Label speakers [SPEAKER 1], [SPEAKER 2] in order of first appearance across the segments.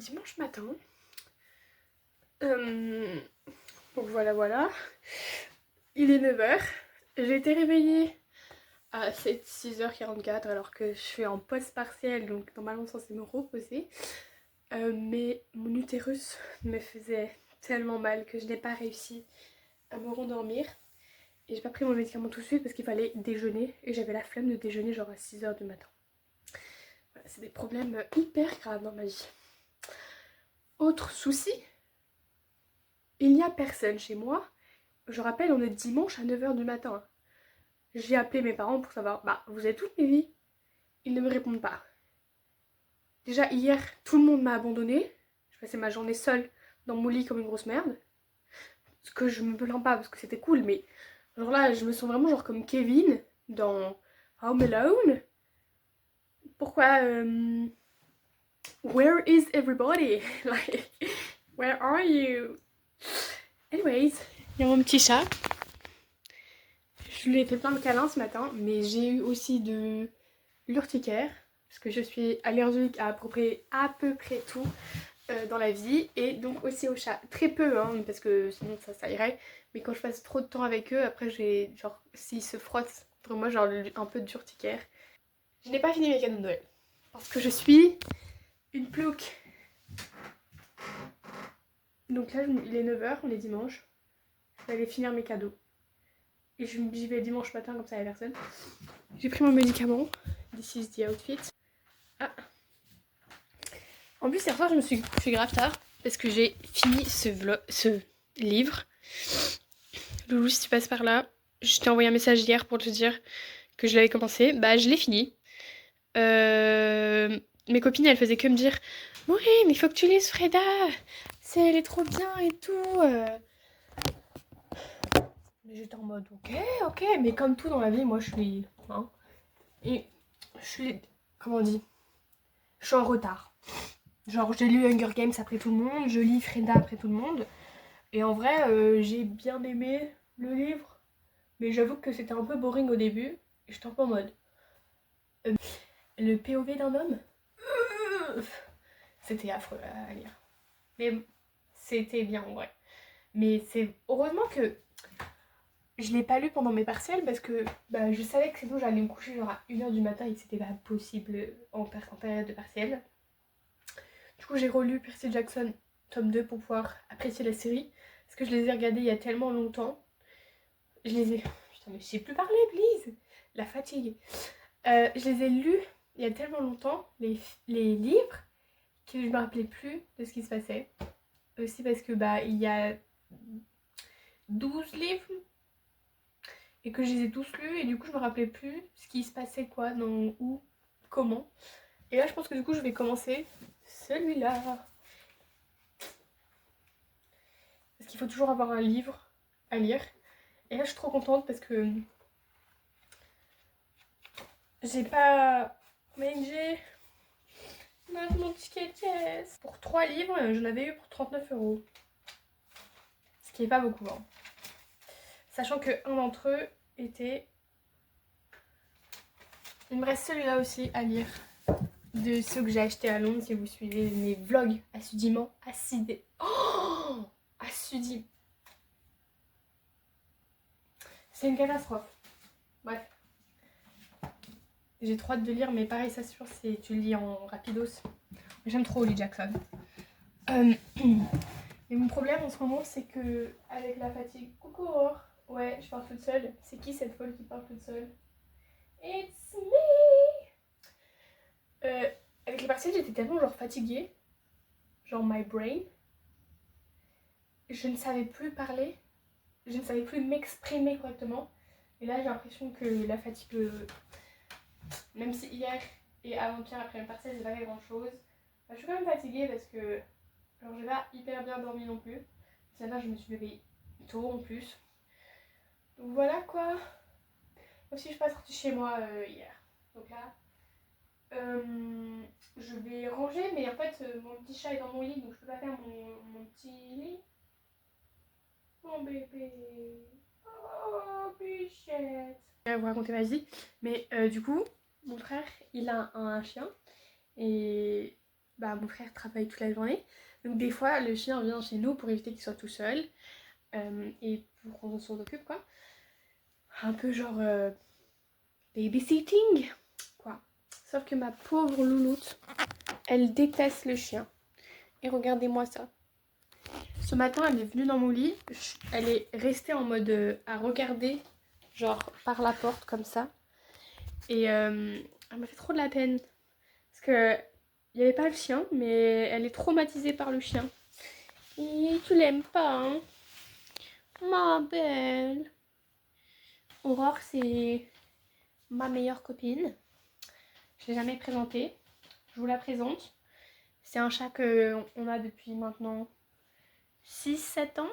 [SPEAKER 1] dimanche matin. Donc voilà. Il est 9h. J'ai été réveillée à 6h44 alors que je suis en pause partielle, donc normalement censée me reposer. Mais mon utérus me faisait tellement mal que je n'ai pas réussi à me rendormir. Et j'ai pas pris mon médicament tout de suite parce qu'il fallait déjeuner. Et j'avais la flemme de déjeuner genre à 6h du matin. Voilà, c'est des problèmes hyper graves dans ma vie. Autre souci, il n'y a personne chez moi. Je rappelle, on est dimanche à 9h du matin. J'ai appelé mes parents pour savoir, vous êtes toutes mes vies. Ils ne me répondent pas. Déjà hier, tout le monde m'a abandonnée. Je passais ma journée seule dans mon lit comme une grosse merde. Ce que je me plains pas parce que c'était cool, mais genre là, je me sens vraiment genre comme Kevin dans Home Alone. Pourquoi Where is everybody? Like, where are you? Anyways, il y a mon petit chat. Je lui ai fait plein de câlins ce matin, mais j'ai eu aussi de l'urticaire parce que je suis allergique à peu près tout dans la vie, et donc aussi aux chats. Très peu, hein, parce que sinon ça irait, mais quand je passe trop de temps avec eux, après j'ai genre, s'ils se frottent entre moi, genre un peu d'urticaire. Je n'ai pas fini mes cadeaux de Noël parce que je suis une plouque. Donc là, il est 9h, on est dimanche. Je vais aller finir mes cadeaux. Et j'y vais dimanche matin, comme ça, il n'y a personne. J'ai pris mon médicament. This is the outfit. Ah. En plus, hier soir, je me suis couchée grave tard parce que j'ai fini ce livre. Loulou, si tu passes par là, je t'ai envoyé un message hier pour te dire que je l'avais commencé. Bah, je l'ai fini. Mes copines, elles faisaient que me dire « Oui, mais il faut que tu lises Freda. Elle est trop bien et tout. » Mais j'étais en mode ok, mais comme tout dans la vie, moi je suis. Hein, et je suis. Comment on dit? Je suis en retard. Genre, j'ai lu Hunger Games après tout le monde, je lis Freda après tout le monde. Et en vrai, j'ai bien aimé le livre. Mais j'avoue que c'était un peu boring au début. Et j'étais un peu en mode. Le POV d'un homme, c'était affreux à lire. Mais c'était bien en vrai. Mais c'est heureusement que je l'ai pas lu pendant mes partiels parce que je savais que sinon j'allais me coucher genre à 1h du matin et que c'était pas possible en période de partiel. Du coup j'ai relu Percy Jackson tome 2 pour pouvoir apprécier la série. Parce que je les ai regardés il y a tellement longtemps. Je les ai... Putain mais je sais plus parler, please. La fatigue. Je les ai lus il y a tellement longtemps, les livres, que je me rappelais plus de ce qui se passait. Aussi parce que il y a 12 livres et que je les ai tous lus et du coup je me rappelais plus ce qui se passait quoi, dans où, comment. Et là je pense que du coup je vais commencer celui-là. Parce qu'il faut toujours avoir un livre à lire. Et là je suis trop contente parce que j'ai pas mangé mon ticket yes. Pour 3 livres, j'en avais eu pour 39€. Ce qui est pas beaucoup, hein. Sachant que un d'entre eux était... Il me reste celui-là aussi à lire. De ceux que j'ai achetés à Londres, si vous suivez mes vlogs assidûment. Assidûment. C'est une catastrophe. Bref. J'ai trop hâte de lire, mais pareil, ça sûr, c'est tu le lis en rapidos. J'aime trop Lee Jackson. Et mon problème en ce moment, c'est que avec la fatigue... Coucou Aurore. Ouais, je parle toute seule. C'est qui cette folle qui parle toute seule? It's me. Avec les partiels, j'étais tellement genre fatiguée. Genre my brain. Je ne savais plus parler. Je ne savais plus m'exprimer correctement. Et là, j'ai l'impression que la fatigue... Même si hier et avant-hier, après le partiel, j'ai pas fait grand-chose. Je suis quand même fatiguée parce que... Alors, j'ai pas hyper bien dormi non plus. Ce matin, je me suis levée tôt en plus. Donc voilà quoi. Aussi, je suis pas sortie chez moi hier. Donc là, je vais ranger, mais en fait, mon petit chat est dans mon lit, donc je peux pas faire mon petit lit. Mon bébé. Oh, bichette. Je vais vous raconter ma vie. Mais du coup, mon frère, il a un chien. Et bah, mon frère travaille toute la journée. Donc des fois, le chien vient chez nous pour éviter qu'il soit tout seul. Et pour qu'on s'en occupe, quoi. Un peu genre babysitting, quoi. Sauf que ma pauvre louloute, elle déteste le chien. Et regardez-moi ça. Ce matin, elle est venue dans mon lit. Elle est restée en mode à regarder, genre par la porte, comme ça. Et elle m'a fait trop de la peine. Parce que il n'y avait pas le chien, mais elle est traumatisée par le chien. Et tu l'aimes pas, hein? Ma belle. Aurore, c'est ma meilleure copine. Je l'ai jamais présentée. Je vous la présente. C'est un chat qu'on a depuis maintenant 6-7 ans.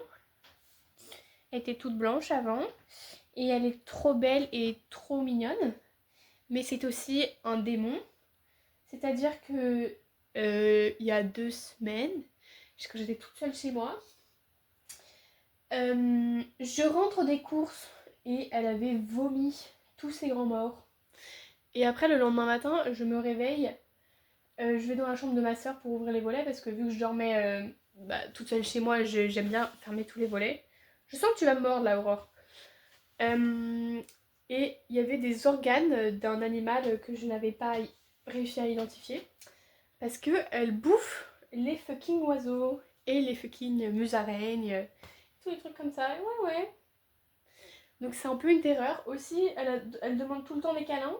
[SPEAKER 1] Elle était toute blanche avant. Et elle est trop belle et trop mignonne. Mais c'est aussi un démon. C'est-à-dire que il y a 2 semaines, quand j'étais toute seule chez moi, je rentre des courses et elle avait vomi tous ses grands morts. Et après, le lendemain matin, je me réveille. Je vais dans la chambre de ma soeur pour ouvrir les volets parce que vu que je dormais toute seule chez moi, j'aime bien fermer tous les volets. Je sens que tu vas me mordre là, Aurore. Et il y avait des organes d'un animal que je n'avais pas réussi à identifier parce que elle bouffe les fucking oiseaux et les fucking musaraignes, tous les trucs comme ça. Ouais. Donc c'est un peu une terreur. Aussi, elle demande tout le temps des câlins.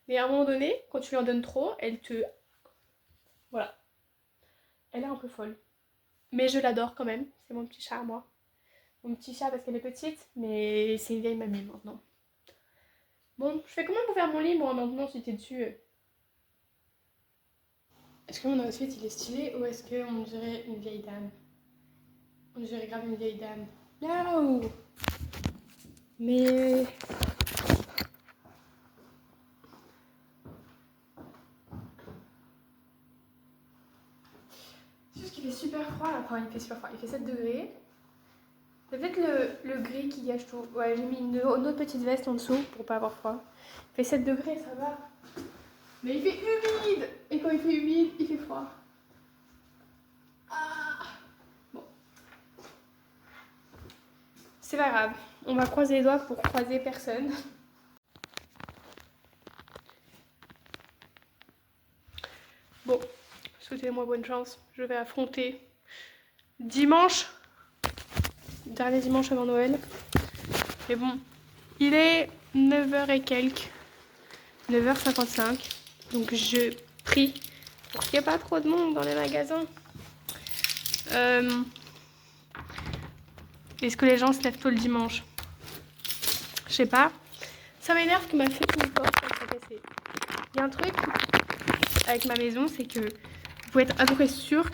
[SPEAKER 1] Mais à un moment donné, quand tu lui en donnes trop, elle te... Voilà. Elle est un peu folle. Mais je l'adore quand même. C'est mon petit chat à moi. Mon petit chat parce qu'elle est petite, mais c'est une vieille mamie maintenant. Bon, je fais comment pour faire mon lit, moi, maintenant, si t'es dessus? Est-ce que mon outfit, il est stylé ou est-ce qu'on dirait une vieille dame? On dirait grave une vieille dame. No. Mais... c'est juste qu'il fait super froid là. Enfin, il fait super froid. Il fait 7 degrés. C'est peut-être le gris qui gâche tout. Ouais, j'ai mis une autre petite veste en dessous pour pas avoir froid. Il fait 7 degrés, ça va. Mais il fait humide. Et quand il fait humide, il fait froid. Ah. Bon. C'est pas grave. On va croiser les doigts pour croiser personne. Bon, souhaitez-moi bonne chance. Je vais affronter dimanche. Dernier dimanche avant Noël. Mais bon, il est 9h et quelques. 9h55. Donc je prie pour qu'il n'y ait pas trop de monde dans les magasins. Est-ce que les gens se lèvent tôt le dimanche? Je sais pas. Ça m'énerve que ma fucking porte soit cassée. Il y a un truc avec ma maison, c'est que vous pouvez être à peu près sûr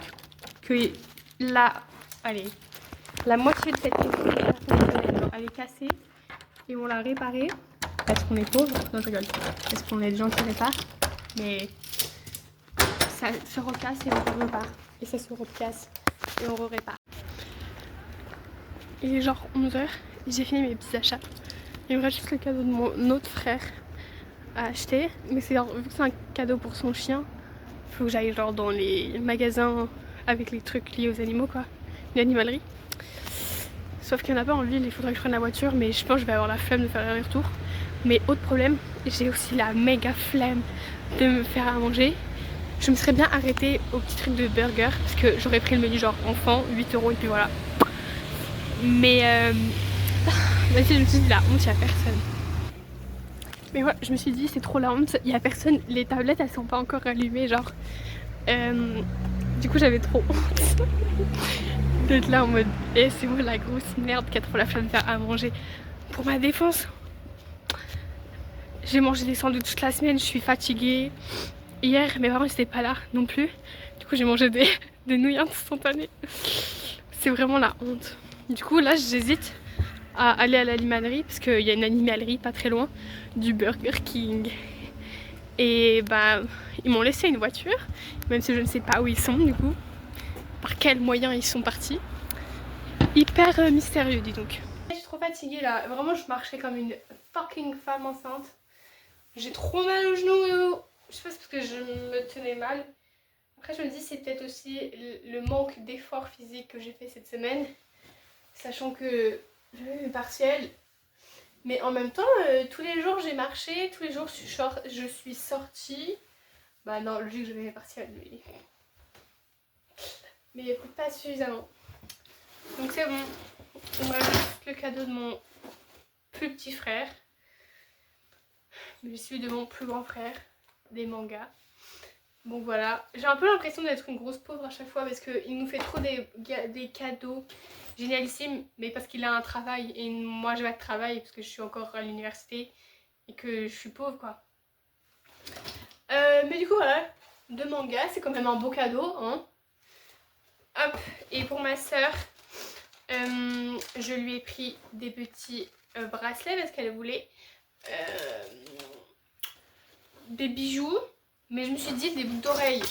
[SPEAKER 1] que la moitié de cette maison, elle est cassée et on l'a réparée parce qu'on est pauvre. Non, je rigole. Parce qu'on est des gens qui réparent. Mais ça se recasse et on repart. Et ça se recasse et on répare. Il est genre 11h. J'ai fini mes petits achats. Il me reste juste le cadeau de mon autre frère à acheter. Mais c'est vu que c'est un cadeau pour son chien, il faut que j'aille genre dans les magasins avec les trucs liés aux animaux, quoi. Une animalerie. Sauf qu'il n'y en a pas en ville, il faudrait que je prenne la voiture, mais je pense que je vais avoir la flemme de faire l'aller-retour. Mais autre problème, j'ai aussi la méga flemme de me faire à manger. Je me serais bien arrêtée au petit truc de burger parce que j'aurais pris le menu genre enfant, 8 € et puis voilà. Mais vas-y, je me suis dit la honte, il n'y a personne. Mais ouais, je me suis dit c'est trop la honte, il n'y a personne, les tablettes elles sont pas encore allumées, genre. Du coup j'avais trop honte d'être là en mode c'est moi la grosse merde qui a trop la flemme de faire à manger. Pour ma défense, j'ai mangé des sandwichs toute la semaine, je suis fatiguée. Hier mes parents n'étaient pas là non plus, du coup j'ai mangé des nouilles instantanées. C'est vraiment la honte. Du coup là j'hésite à aller à l'animalerie parce qu'il y a une animalerie pas très loin du Burger King. Et bah ils m'ont laissé une voiture, même si je ne sais pas où ils sont du coup. Par quels moyens ils sont partis. Hyper mystérieux, dis donc. Je suis trop fatiguée là, vraiment je marchais comme une fucking femme enceinte. J'ai trop mal au genou. Je sais pas si c'est parce que je me tenais mal, Après je me dis c'est peut-être aussi le manque d'effort physique que j'ai fait cette semaine, sachant que j'avais mes partiels. Mais en même temps, tous les jours j'ai marché, tous les jours je suis sortie. Bah non, logique que j'avais mes partiels, mais pas suffisamment. Donc c'est bon, on m'a juste le cadeau de mon plus petit frère. Je suis de mon plus grand frère, des mangas. Bon voilà, j'ai un peu l'impression d'être une grosse pauvre à chaque fois parce qu'il nous fait trop des cadeaux génialissimes, mais parce qu'il a un travail et moi j'ai pas de travail parce que je suis encore à l'université et que je suis pauvre quoi. Mais du coup voilà, 2 mangas, c'est quand même un beau cadeau hein. Hop, et pour ma soeur, je lui ai pris des petits bracelets parce qu'elle voulait des bijoux. Mais je me suis dit des boucles d'oreilles,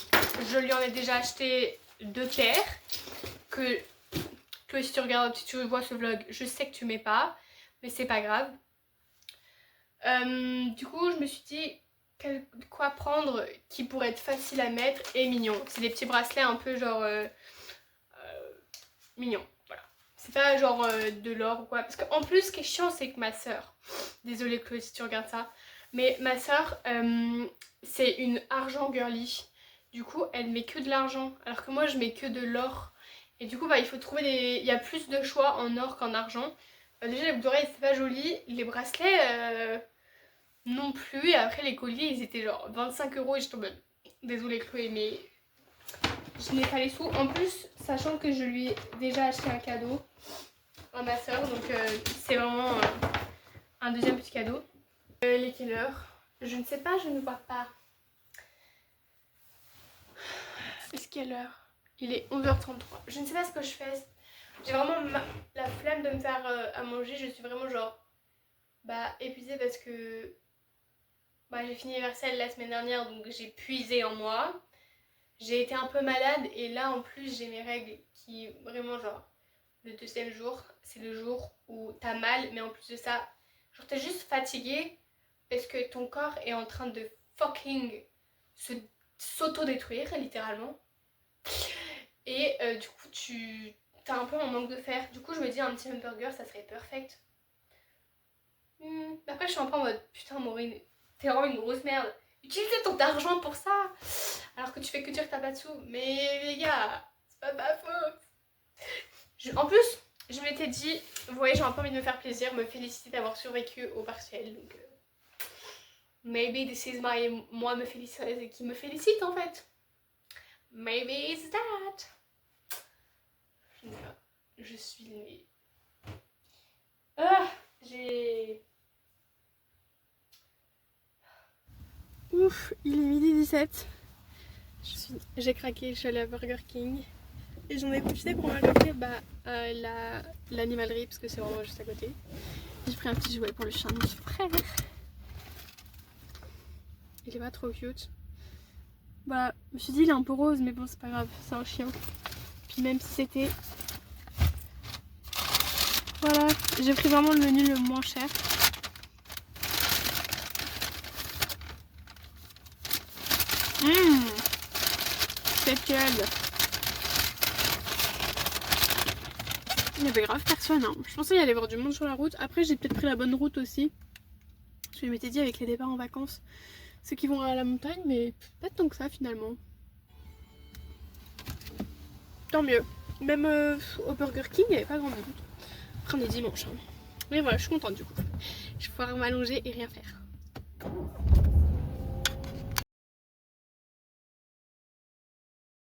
[SPEAKER 1] je lui en ai déjà acheté 2 paires. Que toi si tu regardes, si tu vois ce vlog, je sais que tu mets pas. Mais c'est pas grave. Du coup je me suis dit quoi prendre qui pourrait être facile à mettre et mignon. C'est des petits bracelets un peu genre mignons. Voilà. C'est pas genre de l'or ou quoi. Parce qu'en plus ce qui est chiant c'est que ma soeur, désolée Chloé si tu regardes ça, mais ma soeur c'est une argent girly. Du coup elle met que de l'argent alors que moi je mets que de l'or. Et du coup bah, il faut trouver des... Il y a plus de choix en or qu'en argent. Déjà les boucles d'oreilles c'est pas joli. Les bracelets non plus. Et après les colliers ils étaient genre 25 € et je tombe... Désolée Chloé mais je n'ai pas les sous. En plus sachant que je lui ai déjà acheté un cadeau à ma soeur. Donc c'est vraiment un deuxième petit cadeau. Il est quelle heure? Je ne sais pas, je ne vois pas. Est-ce quelle heure? Il est 11h33. Je ne sais pas ce que je fais. J'ai vraiment la flemme de me faire à manger. Je suis vraiment genre épuisée parce que j'ai fini l'université la semaine dernière donc j'ai puisé en moi. J'ai été un peu malade et là en plus j'ai mes règles qui vraiment genre le 2e jour c'est le jour où t'as mal mais en plus de ça genre t'es juste fatiguée parce que ton corps est en train de fucking s'auto-détruire littéralement. Et du coup t'as un peu un manque de fer. Du coup je me dis un petit hamburger ça serait perfect. Après je suis un peu en mode putain Maureen t'es vraiment une grosse merde. Utilise ton argent pour ça alors que tu fais que dire que t'as pas de sous. Mais les gars c'est pas ma faute. En plus je m'étais dit vous voyez j'ai un peu envie de me faire plaisir, me féliciter d'avoir survécu au partiel. Donc maybe this is moi me félicite qui me félicite en fait. Maybe it's that. Je ne sais pas. Je suis... j'ai... Ouf, il est midi 17. J'ai craqué, je suis allée à Burger King. Et j'en ai profité pour m'arrêter l'animalerie parce que c'est vraiment juste à côté. J'ai pris un petit jouet pour le chien de mon frère. Il est pas trop cute. Je me suis dit il est un peu rose mais bon c'est pas grave, c'est un chien. Puis même si c'était... Voilà, j'ai pris vraiment le menu le moins cher. C'est quel? Il y avait grave personne hein. Je pensais y aller voir du monde sur la route. Après j'ai peut-être pris la bonne route aussi. Je m'étais dit avec les départs en vacances, ceux qui vont à la montagne, mais pas tant que ça finalement. Tant mieux. Même au Burger King il n'y avait pas grand monde. Après on est dimanche hein. Mais voilà je suis contente du coup. Je vais pouvoir m'allonger et rien faire.